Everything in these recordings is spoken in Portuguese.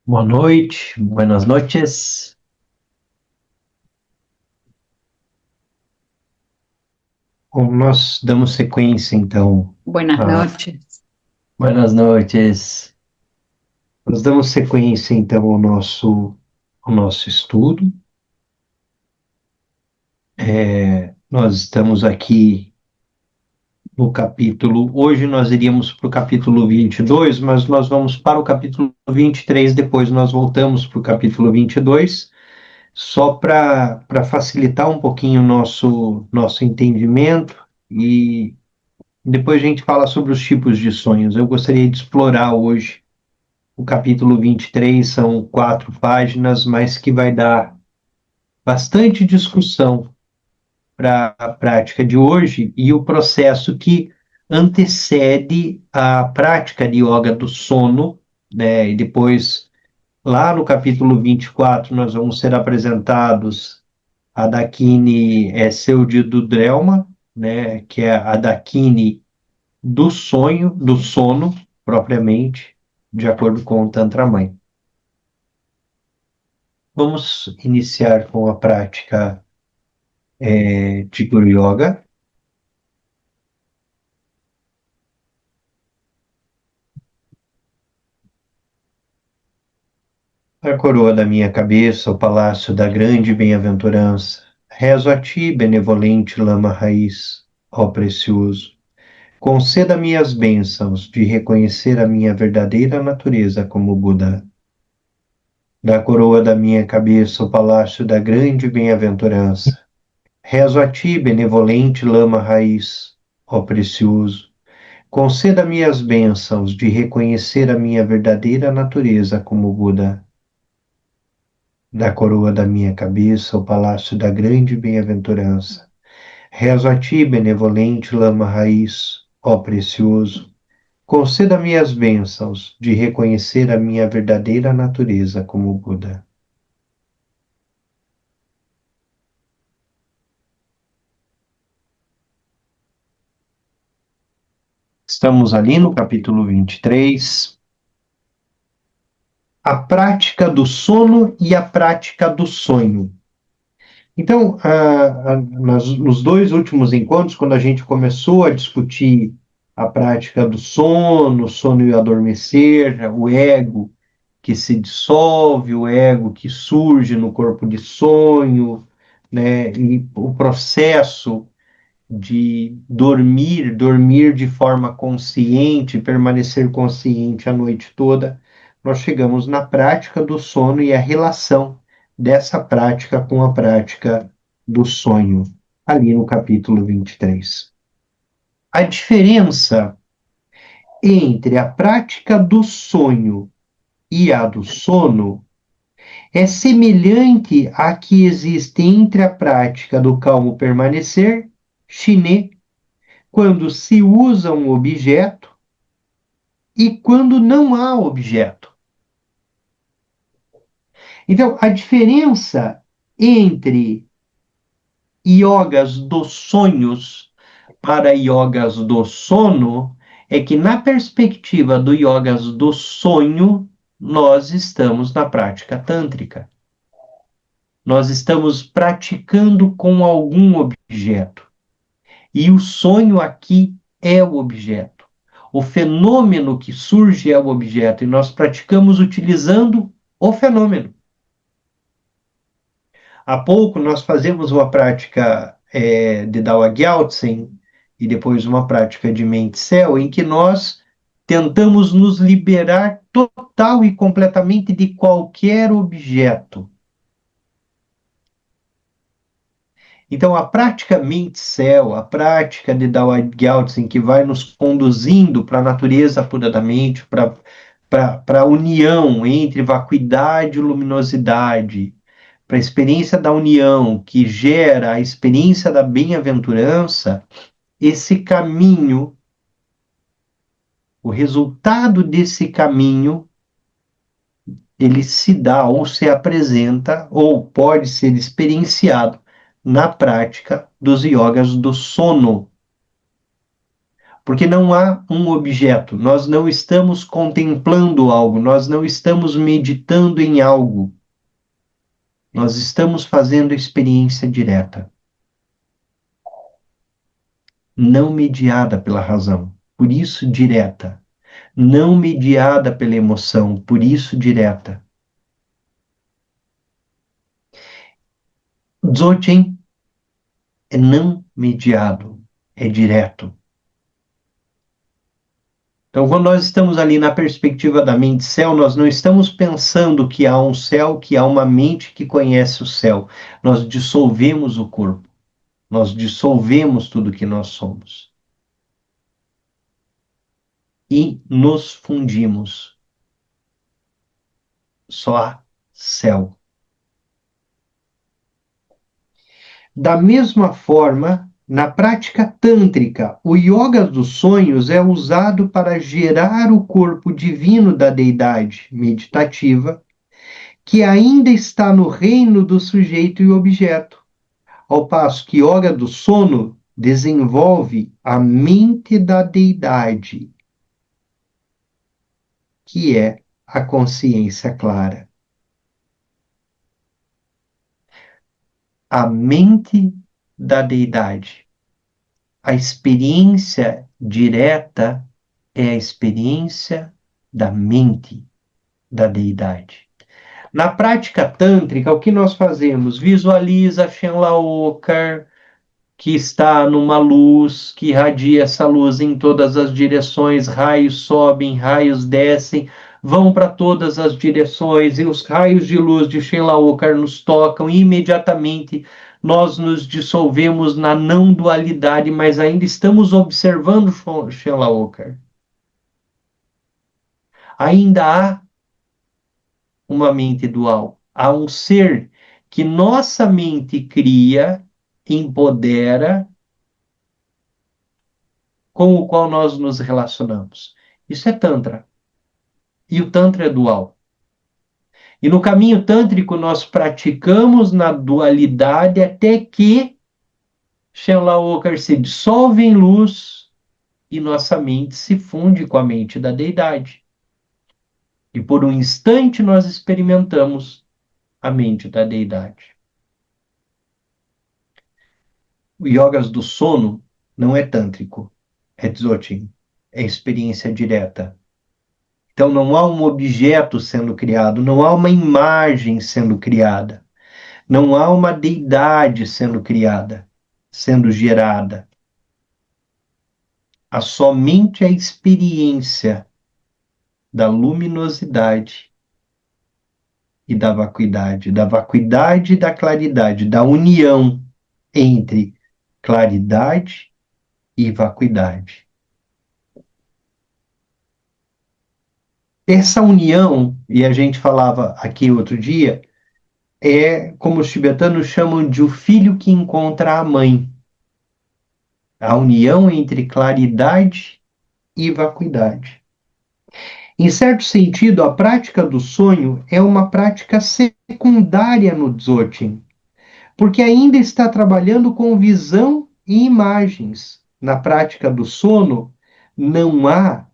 Boa noite, buenas noches. Bom, nós damos sequência, então, Buenas a noches. buenas noches. Nós damos sequência, então, ao nosso estudo. Nós estamos aqui no capítulo. Hoje nós iríamos para o capítulo 22, mas nós vamos para o capítulo 23. Depois nós voltamos para o capítulo 22, só para facilitar um pouquinho o nosso entendimento. E depois a gente fala sobre os tipos de sonhos. Eu gostaria de explorar hoje o capítulo 23, são 4 páginas, mas que vai dar bastante discussão para a prática de hoje e o processo que antecede a prática de yoga do sono, né? E depois, lá no capítulo 24, nós vamos ser apresentados a Dakini Seudido Drelma, né? Que é a Dakini do sonho, do sono, propriamente, de acordo com o Tantra Mãe. Vamos iniciar com a prática de Guru Yoga. A coroa da minha cabeça, o palácio da grande bem-aventurança. Rezo a ti, benevolente lama raiz, ó precioso. Conceda-me as bênçãos de reconhecer a minha verdadeira natureza como Buda. Da coroa da minha cabeça, o palácio da grande bem-aventurança. Rezo a ti, benevolente lama raiz, ó precioso. Conceda-me as bênçãos de reconhecer a minha verdadeira natureza como Buda. Da coroa da minha cabeça, o palácio da grande bem-aventurança. Rezo a ti, benevolente lama raiz, ó precioso. Conceda-me as bênçãos de reconhecer a minha verdadeira natureza como Buda. Estamos ali no capítulo 23. A prática do sono e a prática do sonho. Então, nos dois últimos encontros, quando a gente começou a discutir a prática do sono e o adormecer, o ego que se dissolve, o ego que surge no corpo de sonho, né, e o processo de dormir de forma consciente, permanecer consciente a noite toda, nós chegamos na prática do sono e a relação dessa prática com a prática do sonho, ali no capítulo 23. A diferença entre a prática do sonho e a do sono é semelhante à que existe entre a prática do calmo permanecer, chinê, quando se usa um objeto e quando não há objeto. Então, a diferença entre yogas dos sonhos para yogas do sono é que, na perspectiva do yogas do sonho, nós estamos na prática tântrica. Nós estamos praticando com algum objeto. E o sonho aqui é o objeto. O fenômeno que surge é o objeto, e nós praticamos utilizando o fenômeno. Há pouco nós fazemos uma prática de Dawa Gyaltsen e depois uma prática de mente céu, em que nós tentamos nos liberar total e completamente de qualquer objeto. Então, a prática mente céu, a prática de Dawa Gyaltsen, que vai nos conduzindo para a natureza pura da mente, para a união entre vacuidade e luminosidade, para a experiência da união, que gera a experiência da bem-aventurança, esse caminho, o resultado desse caminho, ele se dá ou se apresenta ou pode ser experienciado na prática dos yogas do sono. Porque não há um objeto, nós não estamos contemplando algo, nós não estamos meditando em algo, nós estamos fazendo experiência direta, não mediada pela razão, por isso direta, não mediada pela emoção, por isso direta. Dzogchen é não mediado, é direto. Então, quando nós estamos ali na perspectiva da mente-céu, nós não estamos pensando que há um céu, que há uma mente que conhece o céu. Nós dissolvemos o corpo. Nós dissolvemos tudo que nós somos. E nos fundimos. Só há céu. Da mesma forma, na prática tântrica, o yoga dos sonhos é usado para gerar o corpo divino da deidade meditativa, que ainda está no reino do sujeito e objeto, ao passo que yoga do sono desenvolve a mente da deidade, que é a consciência clara. A mente da deidade. A experiência direta é a experiência da mente da deidade. Na prática tântrica, o que nós fazemos? Visualiza Shenlaokar, que está numa luz, que irradia essa luz em todas as direções, raios sobem, raios descem, vão para todas as direções, e os raios de luz de Shenlaokar nos tocam, e imediatamente nós nos dissolvemos na não dualidade, mas ainda estamos observando Shenlaokar. Ainda há uma mente dual, há um ser que nossa mente cria, empodera, com o qual nós nos relacionamos. Isso é Tantra. E o Tantra é dual. E no caminho tântrico nós praticamos na dualidade até que Shenlaokar se dissolve em luz e nossa mente se funde com a mente da deidade. E por um instante nós experimentamos a mente da deidade. O yogas do sono não é tântrico, é Dzogchen, é experiência direta. Então não há um objeto sendo criado, não há uma imagem sendo criada, não há uma deidade sendo criada, sendo gerada. Há somente a experiência da luminosidade e da vacuidade e da claridade, da união entre claridade e vacuidade. Essa união, e a gente falava aqui outro dia, é como os tibetanos chamam de o filho que encontra a mãe. A união entre claridade e vacuidade. Em certo sentido, a prática do sonho é uma prática secundária no Dzogchen, porque ainda está trabalhando com visão e imagens. Na prática do sono, não há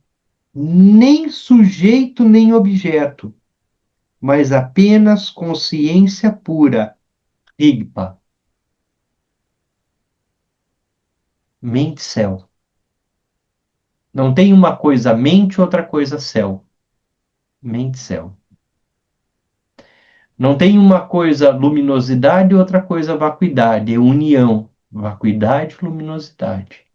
nem sujeito nem objeto, mas apenas consciência pura, Rigpa, mente-céu. Não tem uma coisa mente, outra coisa céu. Mente-céu. Não tem uma coisa luminosidade, outra coisa vacuidade. É união. Vacuidade, luminosidade.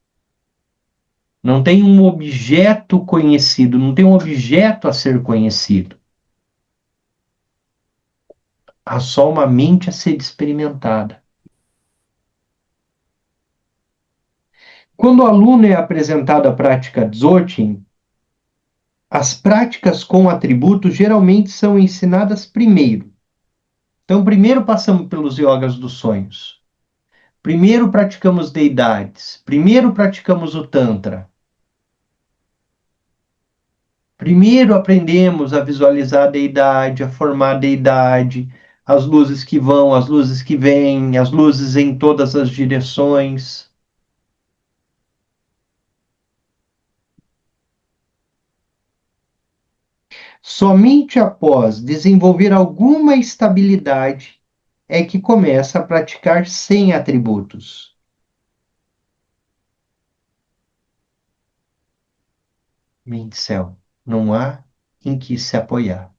Não tem um objeto conhecido, não tem um objeto a ser conhecido. Há só uma mente a ser experimentada. Quando o aluno é apresentado à prática Dzogchen, as práticas com atributos geralmente são ensinadas primeiro. Então, primeiro passamos pelos yogas dos sonhos. Primeiro praticamos deidades. Primeiro praticamos o Tantra. Primeiro aprendemos a visualizar a deidade, a formar a deidade, as luzes que vão, as luzes que vêm, as luzes em todas as direções. Somente após desenvolver alguma estabilidade é que começa a praticar sem atributos. Mente céu, não há em que se apoiar.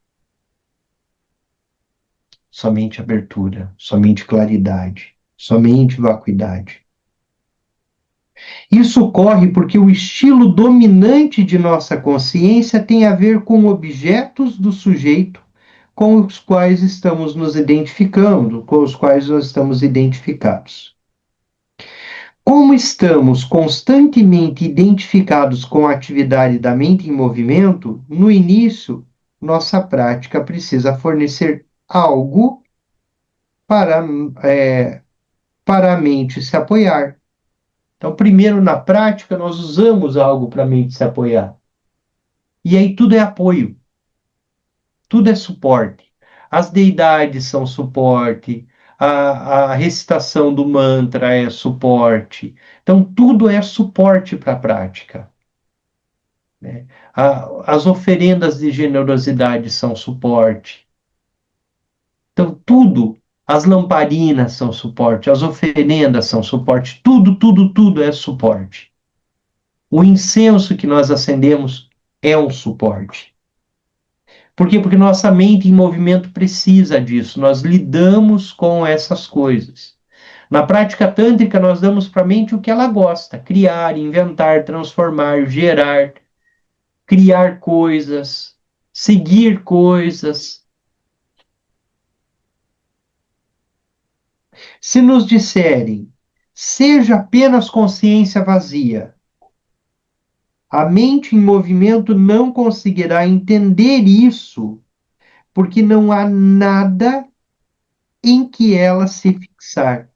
Somente abertura, somente claridade, somente vacuidade. Isso ocorre porque o estilo dominante de nossa consciência tem a ver com objetos do sujeito com os quais estamos nos identificando, com os quais nós estamos identificados. Como estamos constantemente identificados com a atividade da mente em movimento, no início, nossa prática precisa fornecer algo para, para a mente se apoiar. Então, primeiro, na prática, nós usamos algo para a mente se apoiar. E aí tudo é apoio, tudo é suporte. As deidades são suporte, a recitação do mantra é suporte. Então, tudo é suporte para a prática. Né? As oferendas de generosidade são suporte. Então, tudo, as lamparinas são suporte, as oferendas são suporte, tudo é suporte. O incenso que nós acendemos é um suporte. Por quê? Porque nossa mente em movimento precisa disso. Nós lidamos com essas coisas. Na prática tântrica, nós damos para a mente o que ela gosta: criar, inventar, transformar, gerar, criar coisas, seguir coisas. Se nos disserem, seja apenas consciência vazia, a mente em movimento não conseguirá entender isso, porque não há nada em que ela se fixar.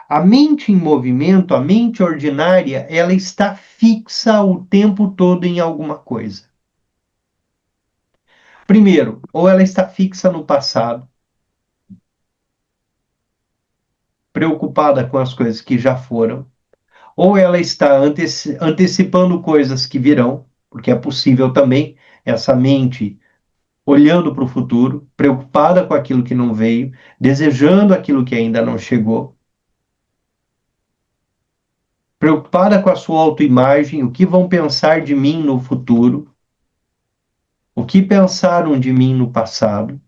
A mente em movimento, a mente ordinária, ela está fixa o tempo todo em alguma coisa. Primeiro, ou ela está fixa no passado, preocupada com as coisas que já foram, ou ela está antecipando coisas que virão, porque é possível também essa mente olhando para o futuro, preocupada com aquilo que não veio, desejando aquilo que ainda não chegou, preocupada com a sua autoimagem, o que vão pensar de mim no futuro, o que pensaram de mim no passado.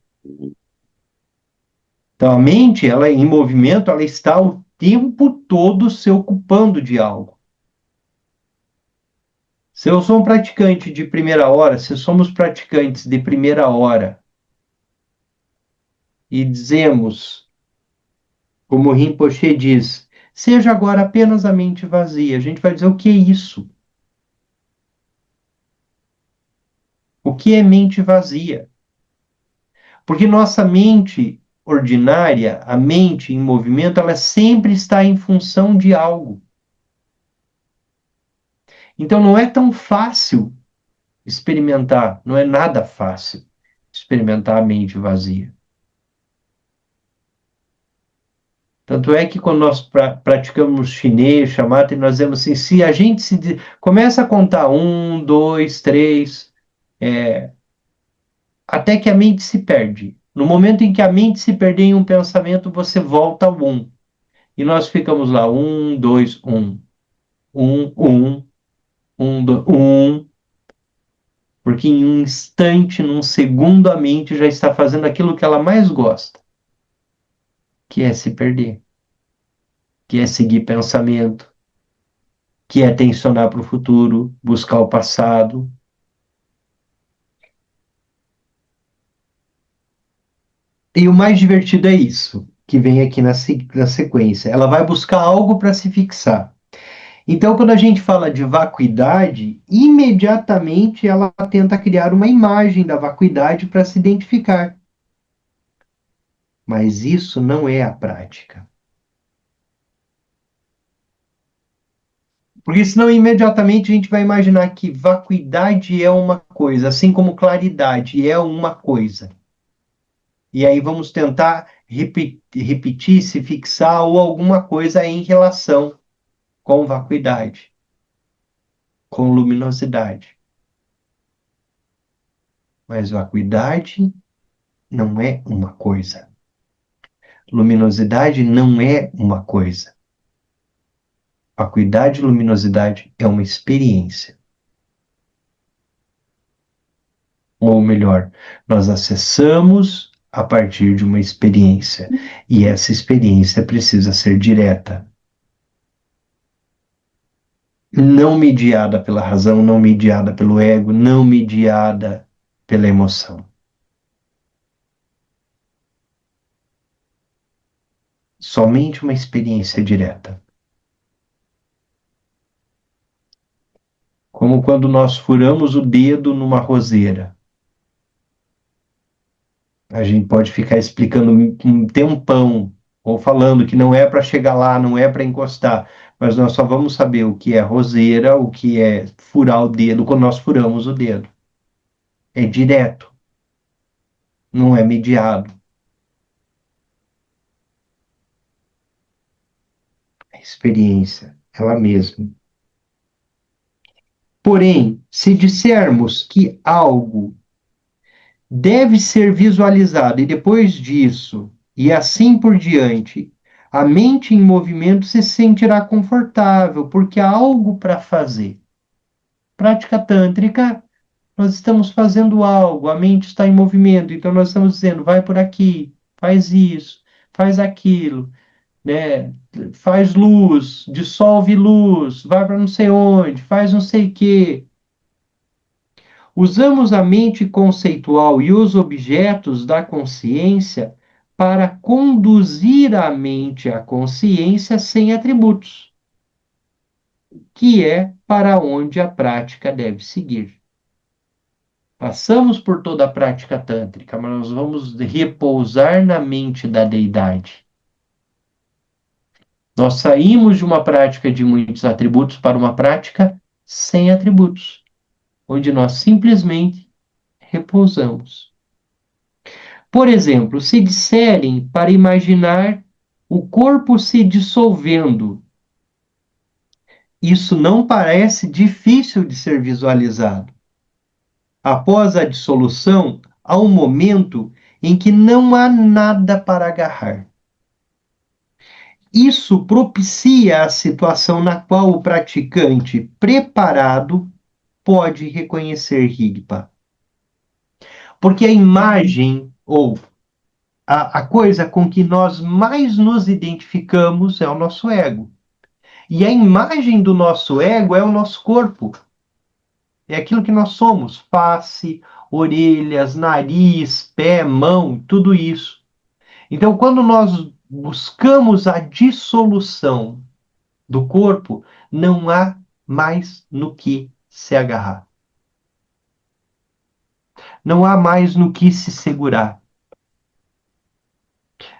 Então, a mente, ela em movimento, ela está o tempo todo se ocupando de algo. Se eu sou um praticante de primeira hora, se somos praticantes de primeira hora, e dizemos, como Rinpoche diz, seja agora apenas a mente vazia, a gente vai dizer o que é isso? O que é mente vazia? Porque nossa mente ordinária, a mente em movimento, ela sempre está em função de algo. Então não é tão fácil experimentar, não é nada fácil experimentar a mente vazia. Tanto é que quando nós praticamos chinês, chamata, nós dizemos assim, se a gente começa a contar 1, 2, 3, até que a mente se perde. No momento em que a mente se perder em um pensamento, você volta ao 1. E nós ficamos lá, 1, 2, 1. 1, 1, 1, 2, 1. Porque em um instante, num segundo, a mente já está fazendo aquilo que ela mais gosta, que é se perder, que é seguir pensamento, que é tensionar para o futuro, buscar o passado. E o mais divertido é isso, que vem aqui na sequência. Ela vai buscar algo para se fixar. Então, quando a gente fala de vacuidade, imediatamente ela tenta criar uma imagem da vacuidade para se identificar. Mas isso não é a prática. Porque senão imediatamente a gente vai imaginar que vacuidade é uma coisa, assim como claridade é uma coisa. E aí vamos tentar repetir, se fixar ou alguma coisa em relação com vacuidade, com luminosidade. mas vacuidade não é uma coisa. Luminosidade não é uma coisa. Vacuidade e luminosidade é uma experiência. Ou melhor, nós acessamos a partir de uma experiência. E essa experiência precisa ser direta. Não mediada pela razão, não mediada pelo ego, não mediada pela emoção. Somente uma experiência direta. Como quando nós furamos o dedo numa roseira. A gente pode ficar explicando um tempão, ou falando que não é para chegar lá, não é para encostar, mas nós só vamos saber o que é roseira, o que é furar o dedo quando nós furamos o dedo. É direto, não é mediado. É experiência, ela mesma. Porém, se dissermos que algo deve ser visualizado e depois disso, e assim por diante, a mente em movimento se sentirá confortável, porque há algo para fazer. Prática tântrica, nós estamos fazendo algo, a mente está em movimento, então nós estamos dizendo, vai por aqui, faz isso, faz aquilo, né? Faz luz, dissolve luz, vai para não sei onde, faz não sei o quê. Usamos a mente conceitual e os objetos da consciência para conduzir a mente à consciência sem atributos, que é para onde a prática deve seguir. Passamos por toda a prática tântrica, mas nós vamos repousar na mente da deidade. Nós saímos de uma prática de muitos atributos para uma prática sem atributos, onde nós simplesmente repousamos. Por exemplo, se disserem para imaginar o corpo se dissolvendo, isso não parece difícil de ser visualizado. Após a dissolução, há um momento em que não há nada para agarrar. Isso propicia a situação na qual o praticante preparado pode reconhecer Rigpa. Porque a imagem ou a coisa com que nós mais nos identificamos é o nosso ego. E a imagem do nosso ego é o nosso corpo. É aquilo que nós somos: face, orelhas, nariz, pé, mão, tudo isso. Então, quando nós buscamos a dissolução do corpo, não há mais no que se agarrar. Não há mais no que se segurar.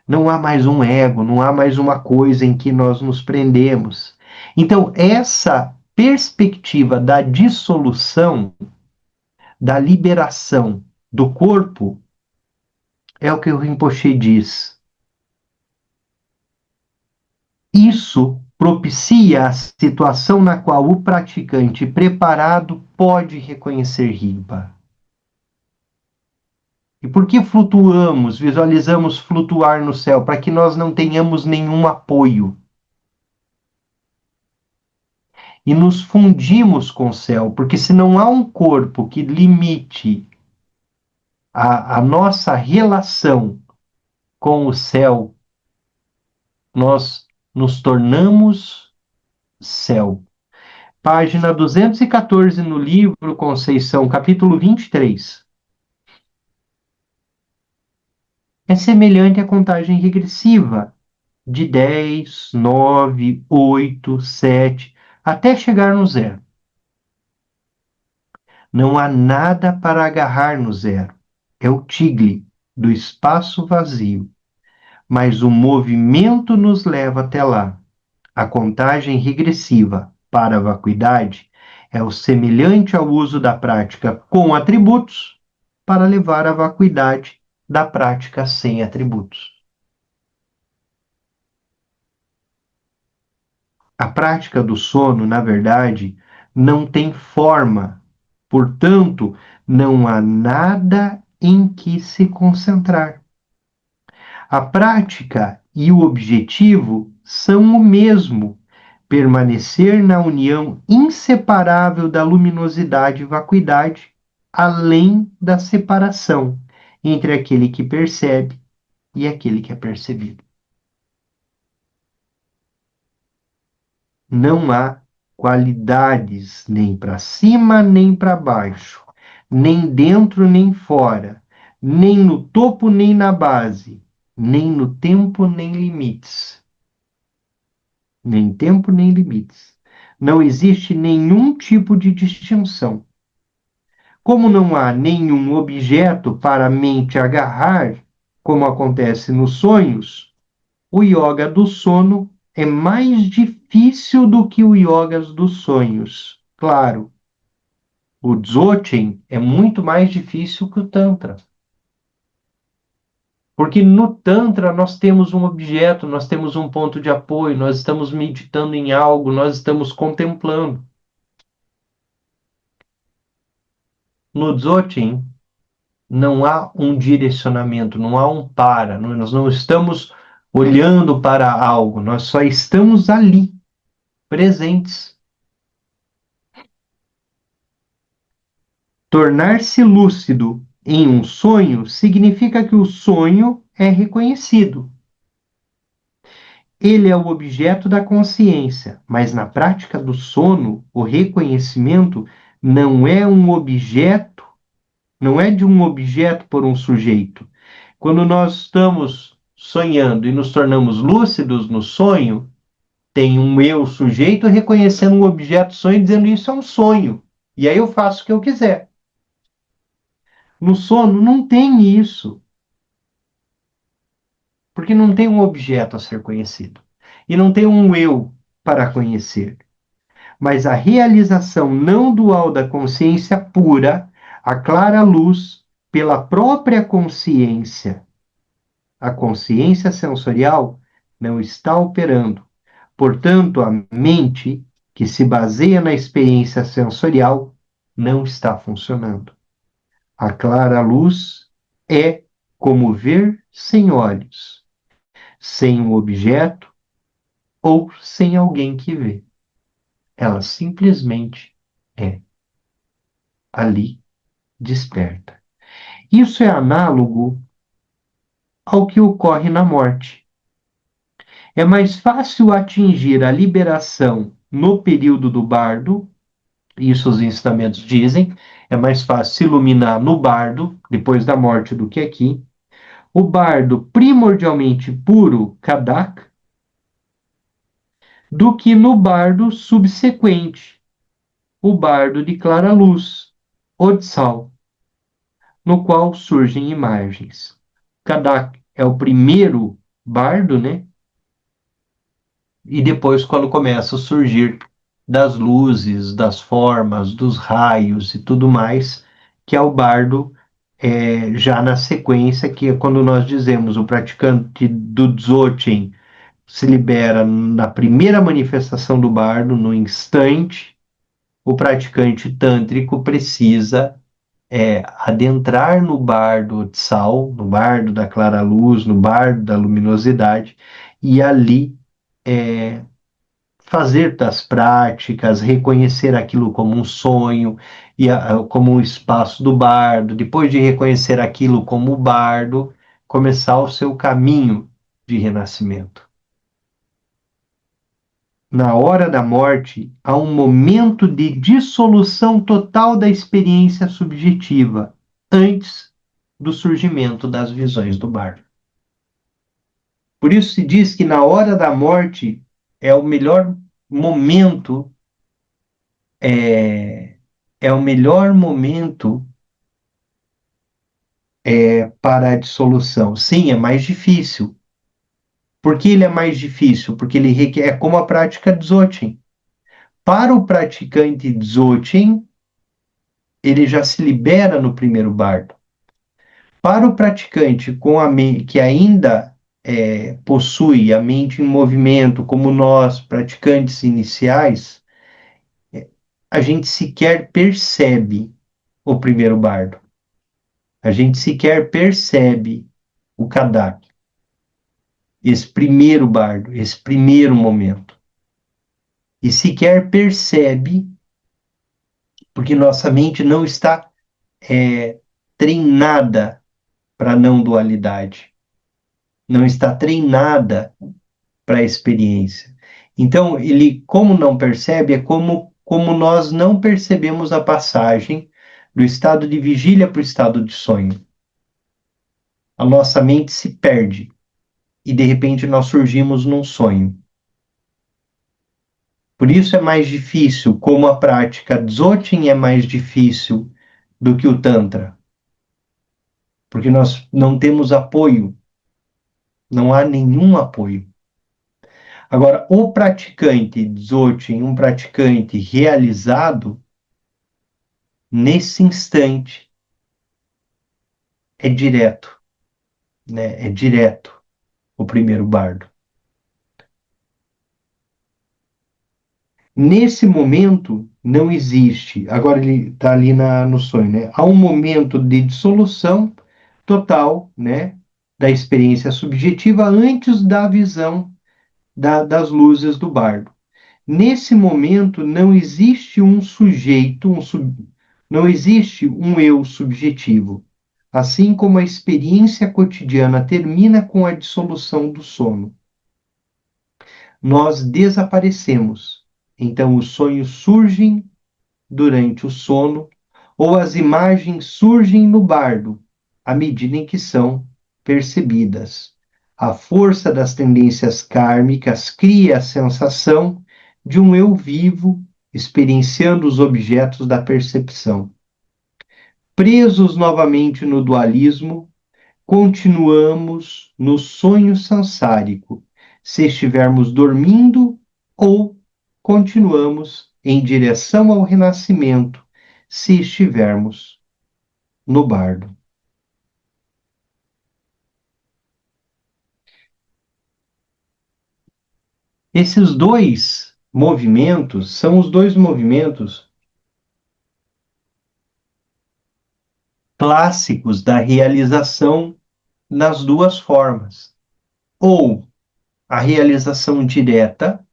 Não há mais um ego, não há mais uma coisa em que nós nos prendemos. Então, essa perspectiva da dissolução, da liberação do corpo, é o que o Rinpoche diz. Isso propicia a situação na qual o praticante preparado pode reconhecer Rigpa. E por que flutuamos, visualizamos flutuar no céu? Para que nós não tenhamos nenhum apoio. E nos fundimos com o céu, porque se não há um corpo que limite a nossa relação com o céu, nós nos tornamos céu. Página 214 no livro Conceição, capítulo 23. É semelhante à contagem regressiva de 10, 9, 8, 7, até chegar no zero. Não há nada para agarrar no zero. É o tigre do espaço vazio. Mas o movimento nos leva até lá. A contagem regressiva para a vacuidade é o semelhante ao uso da prática com atributos para levar à vacuidade da prática sem atributos. A prática do sono, na verdade, não tem forma, portanto, Não há nada em que se concentrar. A prática e o objetivo são o mesmo: permanecer na união inseparável da luminosidade e vacuidade, além da separação entre aquele que percebe e aquele que é percebido. Não há qualidades nem para cima nem para baixo, nem dentro nem fora, nem no topo nem na base, nem no tempo nem limites. Nem tempo nem limites. Não existe nenhum tipo de distinção. Como não há nenhum objeto para a mente agarrar, como acontece nos sonhos, o yoga do sono é mais difícil do que o yoga dos sonhos. Claro, o Dzogchen é muito mais difícil que o Tantra. Porque no Tantra nós temos um objeto, nós temos um ponto de apoio, nós estamos meditando em algo, nós estamos contemplando. No Dzogchen não há um direcionamento, não há um para, nós não estamos olhando para algo, nós só estamos ali, presentes. Tornar-se lúcido em um sonho significa que o sonho é reconhecido. Ele é o objeto da consciência, mas na prática do sono, o reconhecimento não é um objeto, não é de um objeto por um sujeito. Quando nós estamos sonhando e nos tornamos lúcidos no sonho, tem um eu sujeito reconhecendo um objeto sonho e dizendo isso é um sonho. E aí eu faço o que eu quiser. No sono não tem isso, porque não tem um objeto a ser conhecido. E não tem um eu para conhecer. Mas a realização não dual da consciência pura, a clara luz pela própria consciência. A consciência sensorial não está operando. Portanto, a mente, que se baseia na experiência sensorial, não está funcionando. A clara luz é como ver sem olhos, sem um objeto ou sem alguém que vê. Ela simplesmente é ali, desperta. Isso é análogo ao que ocorre na morte. É mais fácil atingir a liberação no período do bardo, isso os ensinamentos dizem, é mais fácil se iluminar no bardo, depois da morte, do que aqui. O bardo primordialmente puro, Kadak, do que no bardo subsequente, o bardo de clara luz, Odsal, no qual surgem imagens. Kadak é o primeiro bardo, né? E depois, quando começa a surgir das luzes, das formas, dos raios e tudo mais, que é o bardo já na sequência, que é quando nós dizemos o praticante do Dzogchen se libera na primeira manifestação do bardo, no instante, o praticante tântrico precisa adentrar no bardo de sal, no bardo da clara luz, no bardo da luminosidade, e ali fazer das práticas, reconhecer aquilo como um sonho, e como um espaço do bardo, depois de reconhecer aquilo como o bardo, começar o seu caminho de renascimento. Na hora da morte, há um momento de dissolução total da experiência subjetiva, antes do surgimento das visões do bardo. Por isso se diz que na hora da morte é o melhor momento, é, é o melhor momento para a dissolução. Sim, é mais difícil. Por que ele é mais difícil? Porque ele requer, é como a prática Dzogchen. Para o praticante Dzogchen, ele já se libera no primeiro bardo. Para o praticante com a que ainda possui a mente em movimento, como nós, praticantes iniciais, a gente sequer percebe o primeiro bardo. A gente sequer percebe o Kadak, esse primeiro bardo, esse primeiro momento. E sequer percebe, porque nossa mente não está treinada para a não dualidade, não está treinada para a experiência. Então, ele, como não percebe, é como nós não percebemos a passagem do estado de vigília para o estado de sonho. A nossa mente se perde e, de repente, nós surgimos num sonho. Por isso é mais difícil, como a prática Dzogchen é mais difícil do que o Tantra. Porque nós não temos apoio, não há nenhum apoio. Agora, o praticante Dzogchen, um praticante realizado, nesse instante, é direto, né? É direto o primeiro bardo. Nesse momento, não existe. Agora ele está ali no sonho, né? Há um momento de dissolução total, né? Da experiência subjetiva antes da visão das luzes do bardo. Nesse momento, não existe um sujeito, não existe um eu subjetivo. Assim como a experiência cotidiana termina com a dissolução do sono, nós desaparecemos. Então, os sonhos surgem durante o sono, ou as imagens surgem no bardo, à medida em que são percebidas. A força das tendências kármicas cria a sensação de um eu vivo experienciando os objetos da percepção. Presos novamente no dualismo, continuamos no sonho sansárico, se estivermos dormindo, ou continuamos em direção ao renascimento, se estivermos no bardo. Esses dois movimentos são os dois movimentos clássicos da realização nas duas formas. Ou a realização direta,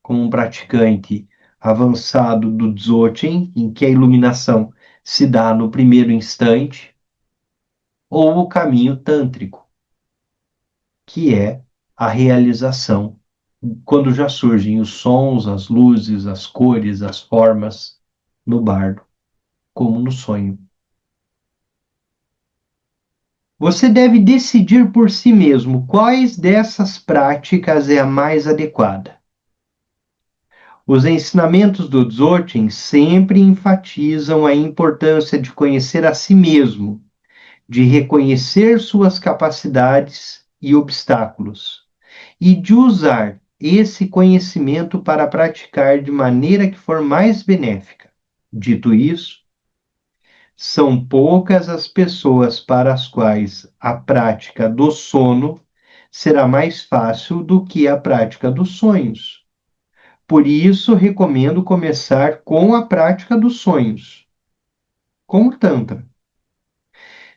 com um praticante avançado do Dzogchen, em que a iluminação se dá no primeiro instante, ou o caminho tântrico, que é a realização quando já surgem os sons, as luzes, as cores, as formas no bardo, como no sonho. Você deve decidir por si mesmo quais dessas práticas é a mais adequada. Os ensinamentos do Dzogchen sempre enfatizam a importância de conhecer a si mesmo, de reconhecer suas capacidades e obstáculos, e de usar esse conhecimento para praticar de maneira que for mais benéfica. Dito isso, são poucas as pessoas para as quais a prática do sono será mais fácil do que a prática dos sonhos. Por isso, recomendo começar com a prática dos sonhos, com o Tantra.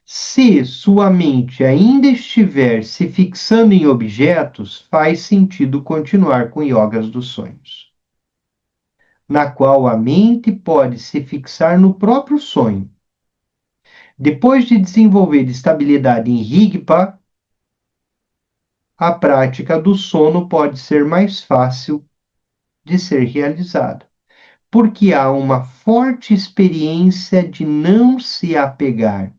Se sua mente ainda estiver se fixando em objetos, faz sentido continuar com yogas dos sonhos, na qual a mente pode se fixar no próprio sonho. Depois de desenvolver estabilidade em Rigpa, a prática do sono pode ser mais fácil de ser realizada, porque há uma forte experiência de não se apegar,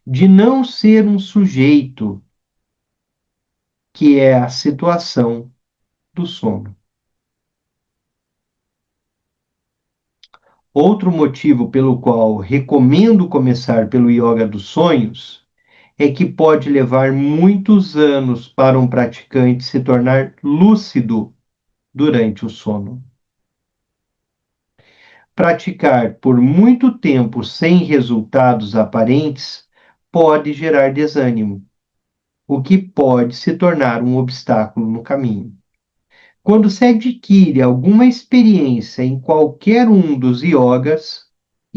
de não ser um sujeito, que é a situação do sono. Outro motivo pelo qual recomendo começar pelo yoga dos sonhos é que pode levar muitos anos para um praticante se tornar lúcido durante o sono. Praticar por muito tempo sem resultados aparentes pode gerar desânimo, o que pode se tornar um obstáculo no caminho. Quando se adquire alguma experiência em qualquer um dos yogas,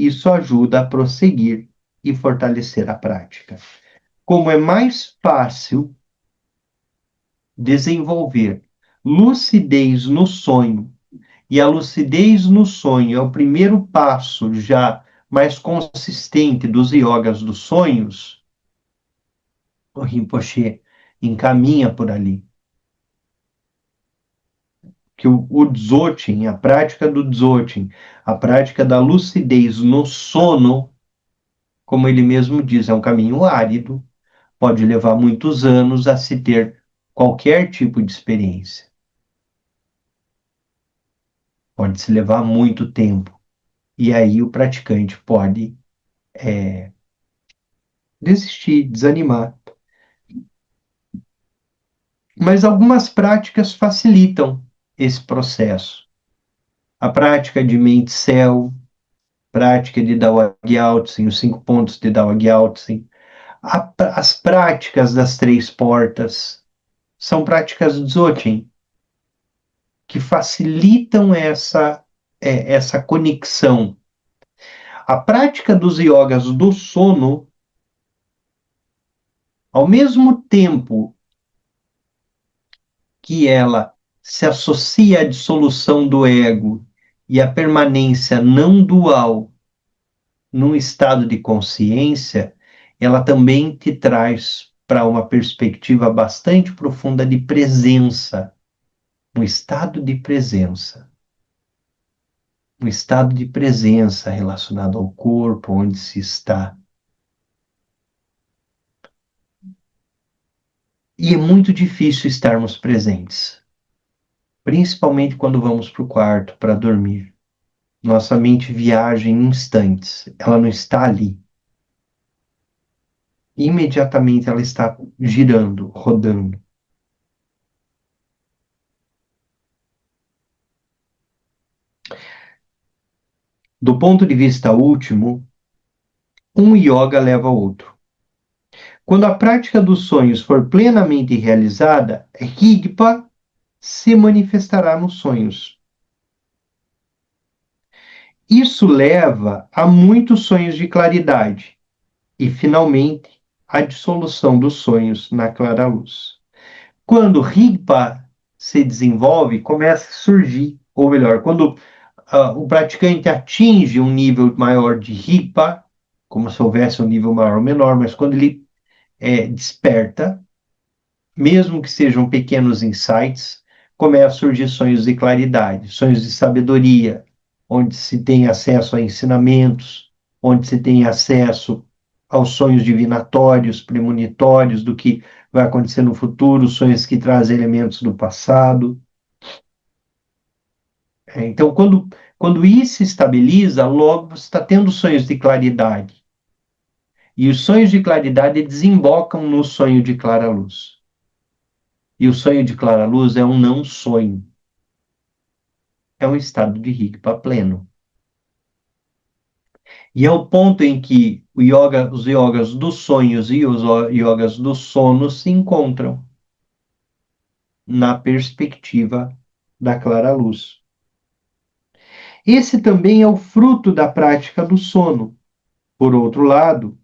isso ajuda a prosseguir e fortalecer a prática. Como é mais fácil desenvolver lucidez no sonho, e a lucidez no sonho é o primeiro passo já mais consistente dos yogas dos sonhos, o Rinpoche encaminha por ali. Que o Dzogchen, a prática do Dzogchen, a prática da lucidez no sono, como ele mesmo diz, é um caminho árido, pode levar muitos anos a se ter qualquer tipo de experiência. Pode se levar muito tempo. E aí o praticante pode desistir, desanimar. Mas algumas práticas facilitam esse processo. A prática de mente-céu, prática de Dao Gyaltsen, os 5 pontos de Dao Gyaltsen, as práticas das 3 portas, são práticas Dzogchen, que facilitam essa conexão. A prática dos yogas do sono, ao mesmo tempo que ela se associa à dissolução do ego e à permanência não dual num estado de consciência, ela também te traz para uma perspectiva bastante profunda de presença, um estado de presença. Um estado de presença relacionado ao corpo, onde se está. E é muito difícil estarmos presentes, principalmente quando vamos para o quarto para dormir. Nossa mente viaja em instantes, ela não está ali. Imediatamente ela está girando, rodando. Do ponto de vista último, um yoga leva ao outro. Quando a prática dos sonhos for plenamente realizada, Rigpa se manifestará nos sonhos. Isso leva a muitos sonhos de claridade e, finalmente, a dissolução dos sonhos na clara luz. Quando Rigpa se desenvolve, começa a surgir, ou melhor, quando o praticante atinge um nível maior de Rigpa, como se houvesse um nível maior ou menor, mas quando ele desperta, mesmo que sejam pequenos insights, começam a surgir sonhos de claridade, sonhos de sabedoria, onde se tem acesso a ensinamentos, onde se tem acesso aos sonhos divinatórios, premonitórios do que vai acontecer no futuro, sonhos que trazem elementos do passado. Então, quando isso se estabiliza, logo você está tendo sonhos de claridade. E os sonhos de claridade desembocam no sonho de clara luz. E o sonho de clara luz é um não sonho. É um estado de Rigpa pleno. E é o ponto em que os yogas dos sonhos e os yogas do sono se encontram na perspectiva da clara luz. Esse também é o fruto da prática do sono. Por outro lado,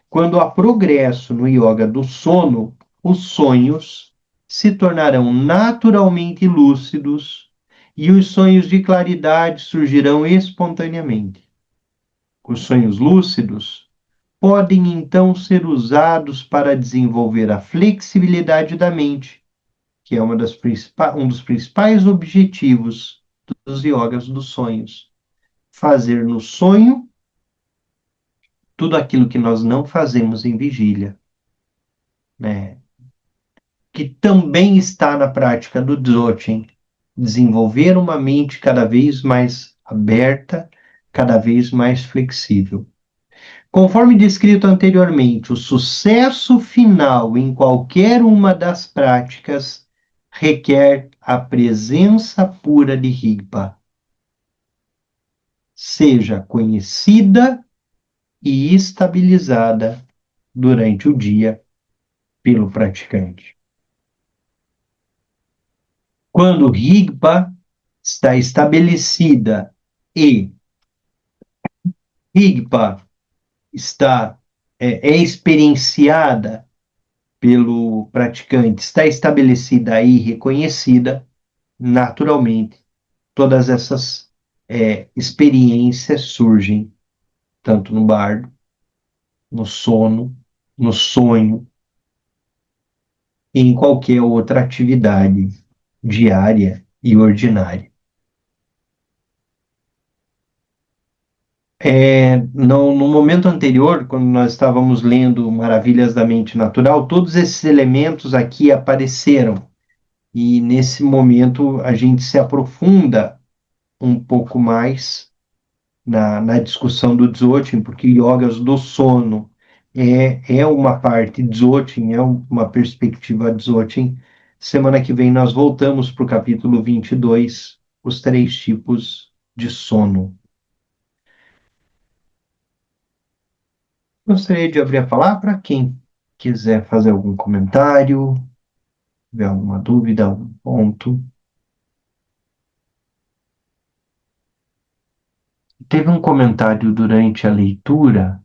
quando há progresso no yoga do sono, os sonhos se tornarão naturalmente lúcidos e os sonhos de claridade surgirão espontaneamente. Os sonhos lúcidos podem então ser usados para desenvolver a flexibilidade da mente, que é um dos principais objetivos dos yogas dos sonhos. Fazer no sonho tudo aquilo que nós não fazemos em vigília, né? Que também está na prática do Dzogchen, desenvolver uma mente cada vez mais aberta, cada vez mais flexível. Conforme descrito anteriormente, o sucesso final em qualquer uma das práticas requer a presença pura de Rigpa, seja conhecida e estabilizada durante o dia pelo praticante. Quando Rigpa está estabelecida e Rigpa está é experienciada pelo praticante, está estabelecida aí, reconhecida, naturalmente, todas essas experiências surgem tanto no bardo, no sono, no sonho, e em qualquer outra atividade diária e ordinária. No momento anterior, quando nós estávamos lendo Maravilhas da Mente Natural, todos esses elementos aqui apareceram. E nesse momento a gente se aprofunda um pouco mais na discussão do Dzogchen, porque yogas do sono é uma parte Dzogchen, é uma perspectiva Dzogchen. Semana que vem nós voltamos para o capítulo 22, os três tipos de sono. Gostaria de abrir a palavra para quem quiser fazer algum comentário, tiver alguma dúvida, algum ponto. Teve um comentário durante a leitura.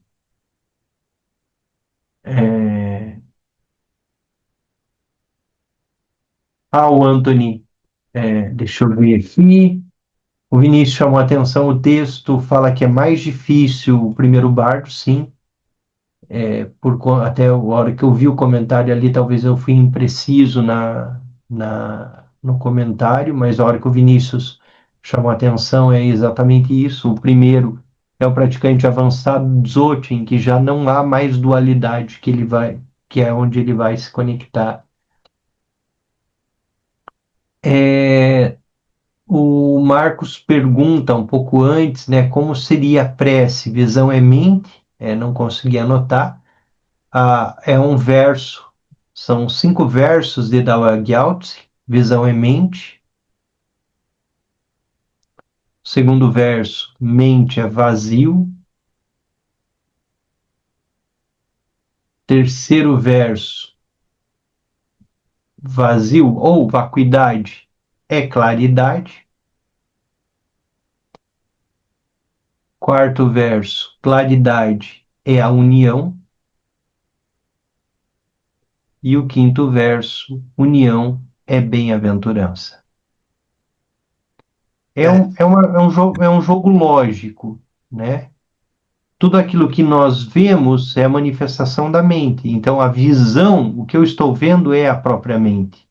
É... o Anthony, deixa eu ver aqui. O Vinícius chamou a atenção, o texto fala que é mais difícil o primeiro bardo, sim. Até a hora que eu vi o comentário ali, talvez eu fui impreciso no comentário, mas a hora que o Vinícius chamou a atenção é exatamente isso. O primeiro é o praticante avançado Dzogchen, que já não há mais dualidade, que é onde ele vai se conectar. O Marcos pergunta um pouco antes, né, como seria a prece? Visão é mente? Não consegui anotar. É um verso, são 5 versos de Dawa Gyaltse, visão é mente. Segundo verso, mente é vazio. Terceiro verso, vazio ou vacuidade é claridade. Quarto verso, claridade é a união. E o quinto verso, união é bem-aventurança. É um jogo lógico, né? Tudo aquilo que nós vemos é a manifestação da mente. Então, a visão, o que eu estou vendo é a própria mente.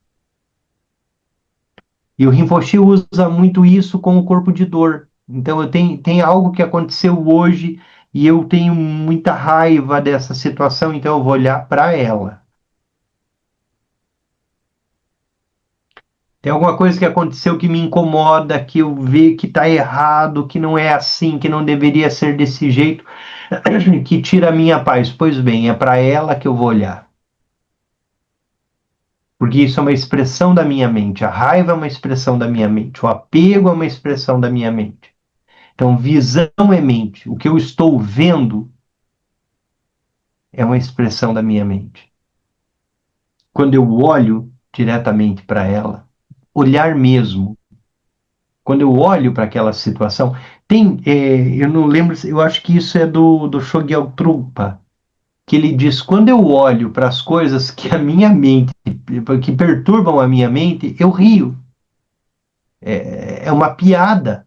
E o Rinpoche usa muito isso com o corpo de dor. Então, tem algo que aconteceu hoje e eu tenho muita raiva dessa situação, então eu vou olhar para ela. Tem alguma coisa que aconteceu que me incomoda, que eu vejo que está errado, que não é assim, que não deveria ser desse jeito, que tira a minha paz. Pois bem, é para ela que eu vou olhar. Porque isso é uma expressão da minha mente. A raiva é uma expressão da minha mente. O apego é uma expressão da minha mente. Então, visão é mente. O que eu estou vendo é uma expressão da minha mente. Quando eu olho diretamente para ela, olhar mesmo. Quando eu olho para aquela situação, eu não lembro, eu acho que isso é do Shoghi Trungpa, que ele diz: quando eu olho para as coisas que a minha mente, que perturbam a minha mente, eu rio. É uma piada.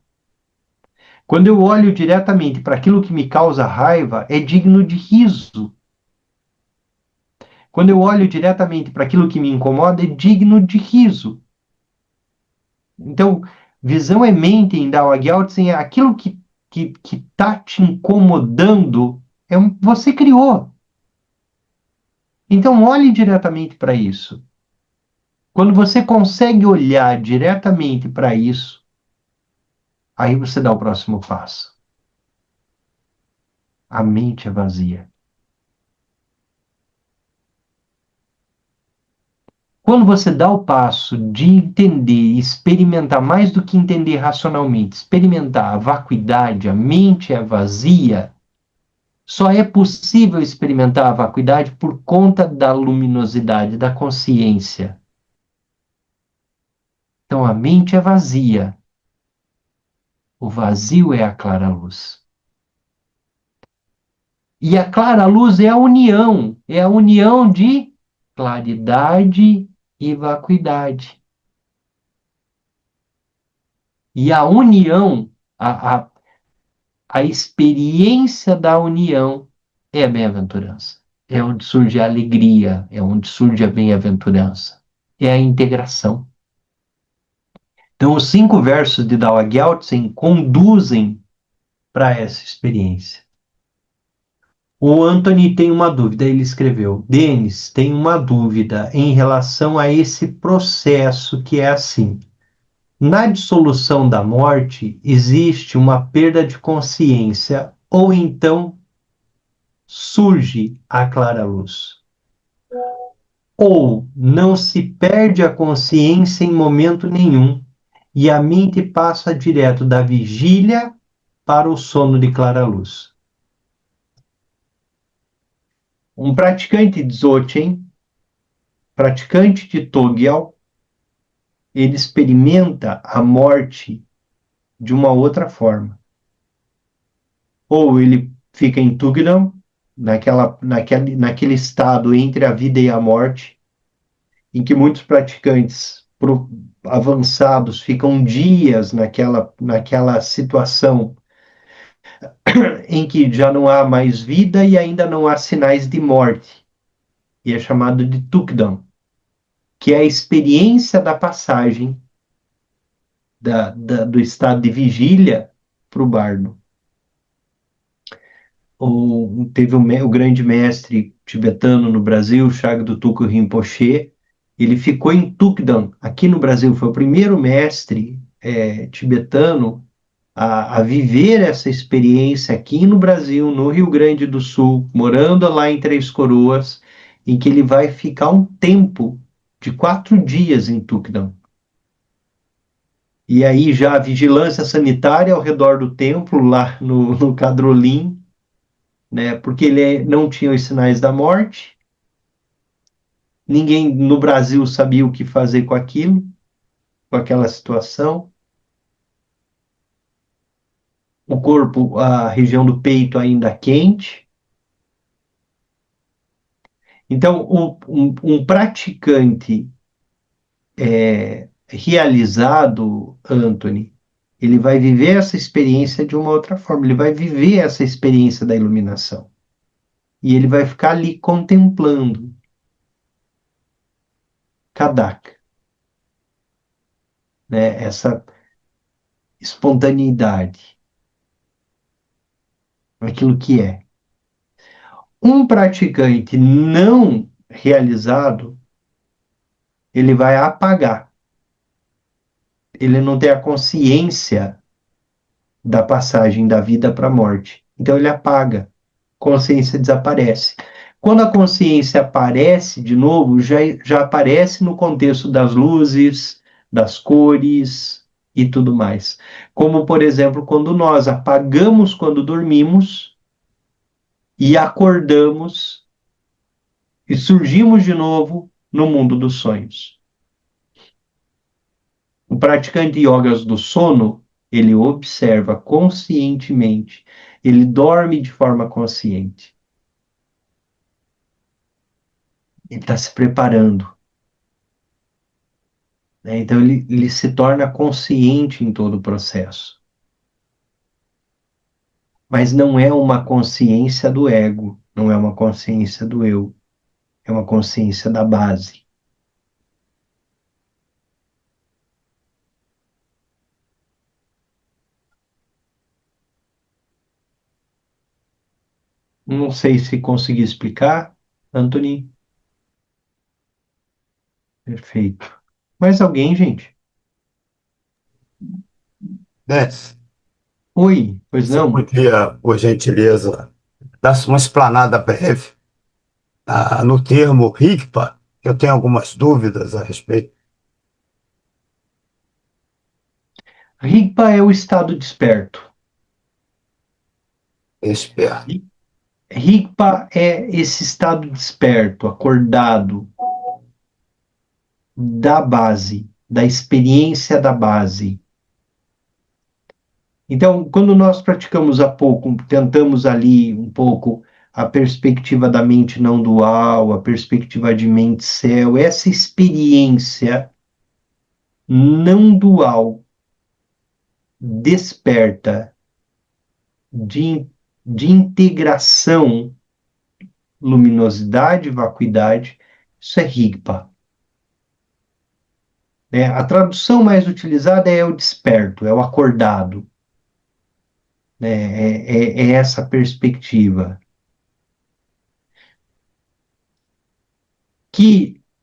Quando eu olho diretamente para aquilo que me causa raiva, é digno de riso. Quando eu olho diretamente para aquilo que me incomoda, é digno de riso. Então, visão é mente em Dao Gyaltsen, é aquilo que tá te incomodando, você criou. Então, olhe diretamente para isso. Quando você consegue olhar diretamente para isso, aí você dá o próximo passo. A mente é vazia. Quando você dá o passo de entender, experimentar mais do que entender racionalmente, experimentar a vacuidade, a mente é vazia, só é possível experimentar a vacuidade por conta da luminosidade, da consciência. Então a mente é vazia, o vazio é a clara luz. E a clara luz é a união de claridade e vacuidade. E a união, a experiência da união é a bem-aventurança. É onde surge a alegria, é onde surge a bem-aventurança. É a integração. Então, os 5 versos de Dao Gyaltsen conduzem para essa experiência. O Anthony tem uma dúvida, ele escreveu: Denis, tem uma dúvida em relação a esse processo que é assim. Na dissolução da morte, existe uma perda de consciência, ou então surge a clara luz. Ou não se perde a consciência em momento nenhum, e a mente passa direto da vigília para o sono de clara luz. Um praticante de Dzogchen, praticante de Togyal, ele experimenta a morte de uma outra forma. Ou ele fica em Tugdam, naquele estado entre a vida e a morte, em que muitos praticantes avançados ficam dias naquela situação em que já não há mais vida e ainda não há sinais de morte. E é chamado de Tukdam, que é a experiência da passagem do estado de vigília para o bardo. Teve o grande mestre tibetano no Brasil, Shagdo Tulku Rinpoche. Ele ficou em Tukdam, aqui no Brasil, foi o primeiro mestre tibetano a viver essa experiência aqui no Brasil, no Rio Grande do Sul, morando lá em Três Coroas, em que ele vai ficar um tempo de 4 dias em Tukdam. E aí já a vigilância sanitária ao redor do templo, lá no Cadrolim, né? Porque ele não tinha os sinais da morte. Ninguém no Brasil sabia o que fazer com aquilo, com aquela situação. O corpo, a região do peito ainda quente. Então, um praticante realizado, Anthony, ele vai viver essa experiência de uma outra forma. Ele vai viver essa experiência da iluminação. E ele vai ficar ali contemplando Kadak, né? Essa espontaneidade, aquilo que é. Um praticante não realizado, ele vai apagar. Ele não tem a consciência da passagem da vida para a morte. Então ele apaga. Consciência desaparece. Quando a consciência aparece de novo, já aparece no contexto das luzes, das cores e tudo mais. Como, por exemplo, quando nós apagamos quando dormimos e acordamos e surgimos de novo no mundo dos sonhos. O praticante de yogas do sono, ele observa conscientemente, ele dorme de forma consciente. Ele está se preparando. Né? Então, ele se torna consciente em todo o processo. Mas não é uma consciência do ego, não é uma consciência do eu, é uma consciência da base. Não sei se consegui explicar, Anthony. Perfeito. Mais alguém, gente? Né? Oi, pois Você não? podia, por gentileza, dar uma explanada breve no termo RICPA, que eu tenho algumas dúvidas a respeito. Rigpa é o estado desperto. Esperto. Rigpa é esse estado desperto, acordado, da base, da experiência da base. Então, quando nós praticamos há pouco, tentamos ali um pouco a perspectiva da mente não dual, a perspectiva de mente-céu, essa experiência não dual desperta de, de integração, luminosidade, vacuidade, isso é Rigpa. Né? A tradução mais utilizada é o desperto, é o acordado. Né? É essa perspectiva.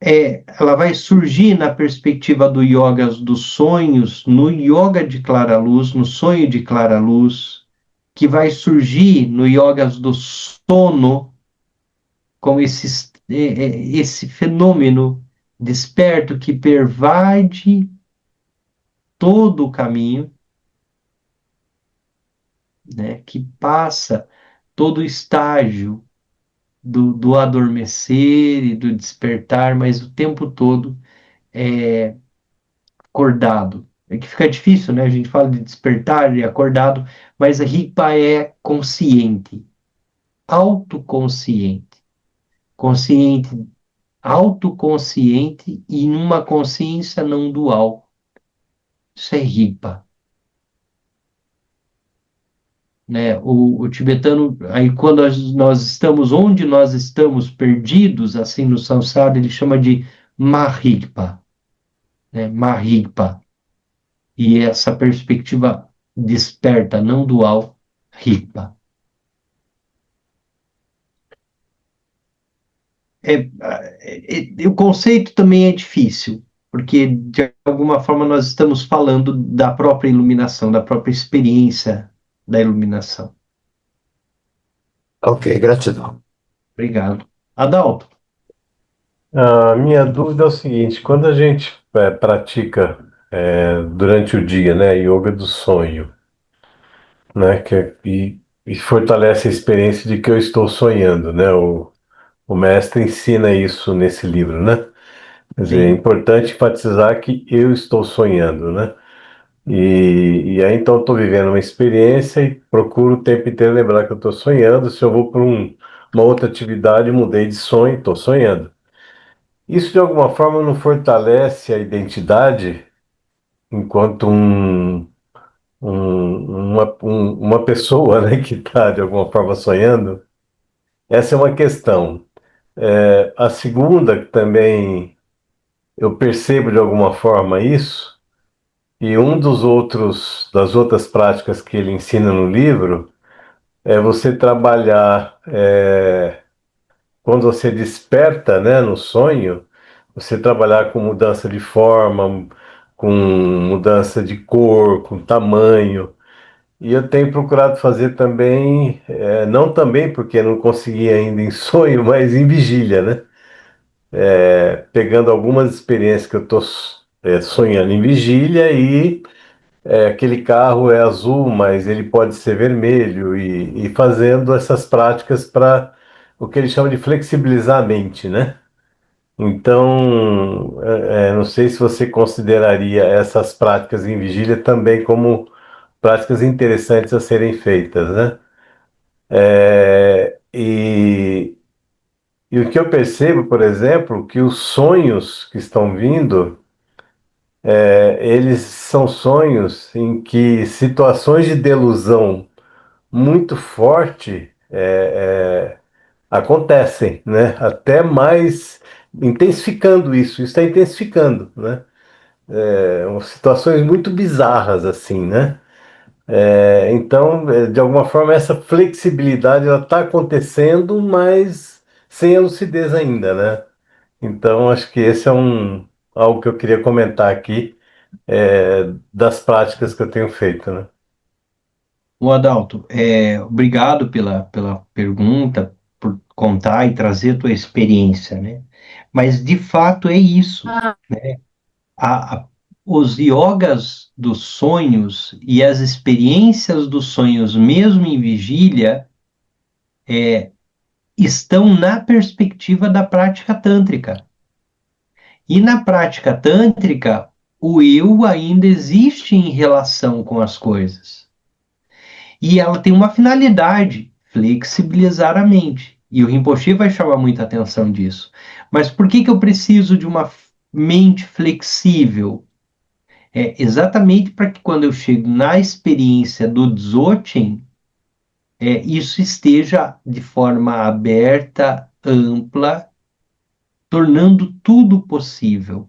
Ela vai surgir na perspectiva do yoga dos sonhos, no yoga de clara luz, no sonho de clara luz, que vai surgir no yoga do sono, como esse fenômeno desperto que pervade todo o caminho, né, que passa todo o estágio do adormecer e do despertar, mas o tempo todo é acordado. É que fica difícil, né? A gente fala de despertar e acordado, mas a ripa é consciente, autoconsciente, consciente, autoconsciente e numa consciência não dual. Isso é ripa. Né? O tibetano, aí quando nós estamos onde nós estamos perdidos, assim no samsara, ele chama de Mahigpa, né? Mahigpa. E essa perspectiva desperta, não dual, Rigpa. O conceito também é difícil, porque de alguma forma nós estamos falando da própria iluminação, da própria experiência da iluminação. Ok, gratidão. Obrigado. Adalto, A minha dúvida é o seguinte: quando a gente pratica durante o dia, né, yoga do sonho, né, e fortalece a experiência de que eu estou sonhando, né, o mestre ensina isso nesse livro, né? Quer dizer, é sim. importante enfatizar que eu estou sonhando, né? E aí então eu estou vivendo uma experiência e procuro o tempo inteiro lembrar que eu estou sonhando. Se eu vou para uma outra atividade, mudei de sonho, estou sonhando. Isso de alguma forma não fortalece a identidade enquanto uma pessoa, né, que está de alguma forma sonhando? Essa é uma questão. A segunda, que também eu percebo de alguma forma isso, e das outras práticas que ele ensina no livro, é você trabalhar, quando você desperta, né, no sonho, você trabalhar com mudança de forma, com mudança de cor, com tamanho. E eu tenho procurado fazer também, não também porque não consegui ainda em sonho, mas em vigília, né? Pegando algumas experiências que eu estou sonhando em vigília e aquele carro é azul, mas ele pode ser vermelho e fazendo essas práticas para o que ele chama de flexibilizar a mente, né? Então, não sei se você consideraria essas práticas em vigília também como práticas interessantes a serem feitas, né? E o que eu percebo, por exemplo, que os sonhos que estão vindo, eles são sonhos em que situações de delusão muito forte acontecem, né? Até mais intensificando isso está intensificando, né? Situações muito bizarras assim, né? Então, de alguma forma, essa flexibilidade ela está acontecendo, mas sem a lucidez ainda, né? Então, acho que esse é algo que eu queria comentar aqui, das práticas que eu tenho feito, né? O Adalto, obrigado pela pergunta, por contar e trazer a tua experiência, né? Mas, de fato, é isso. A, a- os yogas dos sonhos e as experiências dos sonhos, mesmo em vigília, estão na perspectiva da prática tântrica. E na prática tântrica, o eu ainda existe em relação com as coisas. E ela tem uma finalidade flexibilizar a mente. E o Rinpoche vai chamar muita atenção disso. Mas por que eu preciso de uma mente flexível? É exatamente para que quando eu chego na experiência do Dzogchen, isso esteja de forma aberta, ampla, tornando tudo possível.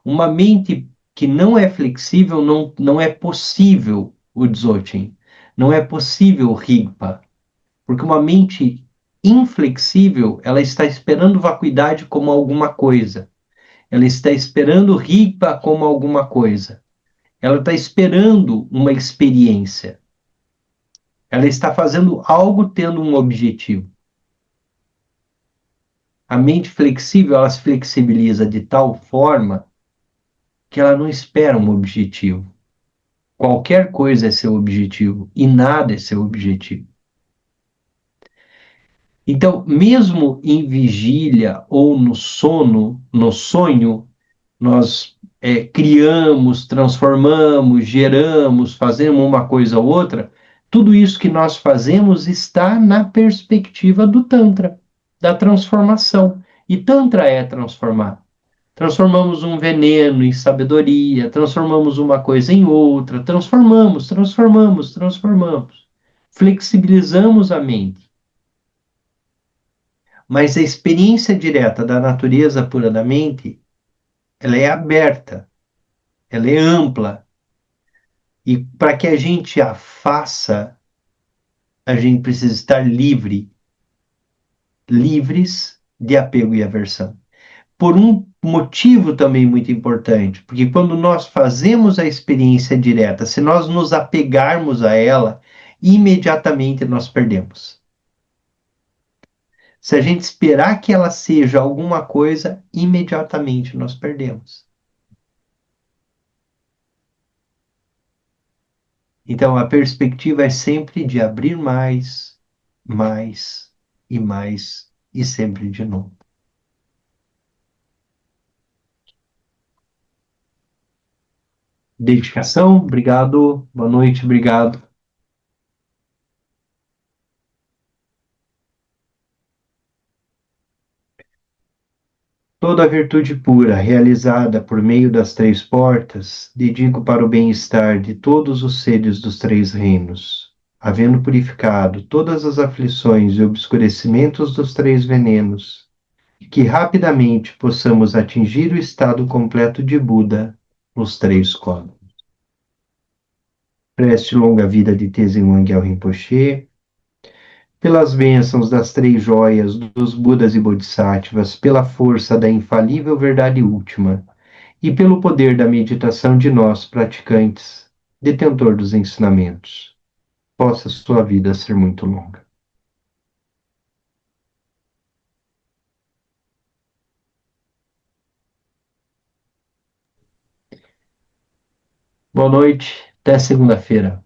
Uma mente que não é flexível, não é possível o Dzogchen, não é possível o Rigpa, porque uma mente inflexível, ela está esperando vacuidade como alguma coisa, ela está esperando o Rigpa como alguma coisa, ela está esperando uma experiência, ela está fazendo algo tendo um objetivo. A mente flexível, ela se flexibiliza de tal forma que ela não espera um objetivo. Qualquer coisa é seu objetivo e nada é seu objetivo. Então, mesmo em vigília ou no sono, no sonho, nós criamos, transformamos, geramos, fazemos uma coisa ou outra, tudo isso que nós fazemos está na perspectiva do Tantra, da transformação. E Tantra é transformar. Transformamos um veneno em sabedoria, transformamos uma coisa em outra, transformamos. Flexibilizamos a mente. Mas a experiência direta da natureza pura da mente, ela é aberta, ela é ampla. E para que a gente a faça, a gente precisa estar livres de apego e aversão. Por um motivo também muito importante, porque quando nós fazemos a experiência direta, se nós nos apegarmos a ela, imediatamente nós perdemos. Se a gente esperar que ela seja alguma coisa, imediatamente nós perdemos. Então a perspectiva é sempre de abrir mais, mais e sempre de novo. Dedicação, obrigado. Boa noite, obrigado. Toda a virtude pura, realizada por meio das três portas, dedico para o bem-estar de todos os seres dos três reinos, havendo purificado todas as aflições e obscurecimentos dos três venenos, que rapidamente possamos atingir o estado completo de Buda nos três cosmos. Preste longa vida de Tenzin Wangyal Rinpoche, pelas bênçãos das três joias dos Budas e Bodhisattvas, pela força da infalível verdade última e pelo poder da meditação de nós, praticantes, detentor dos ensinamentos. Possa sua vida ser muito longa. Boa noite, até segunda-feira.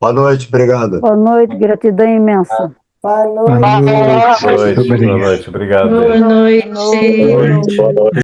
Boa noite, obrigado. Boa noite, gratidão imensa. Boa Boa noite. noite, boa noite, obrigado. Boa noite. Boa noite.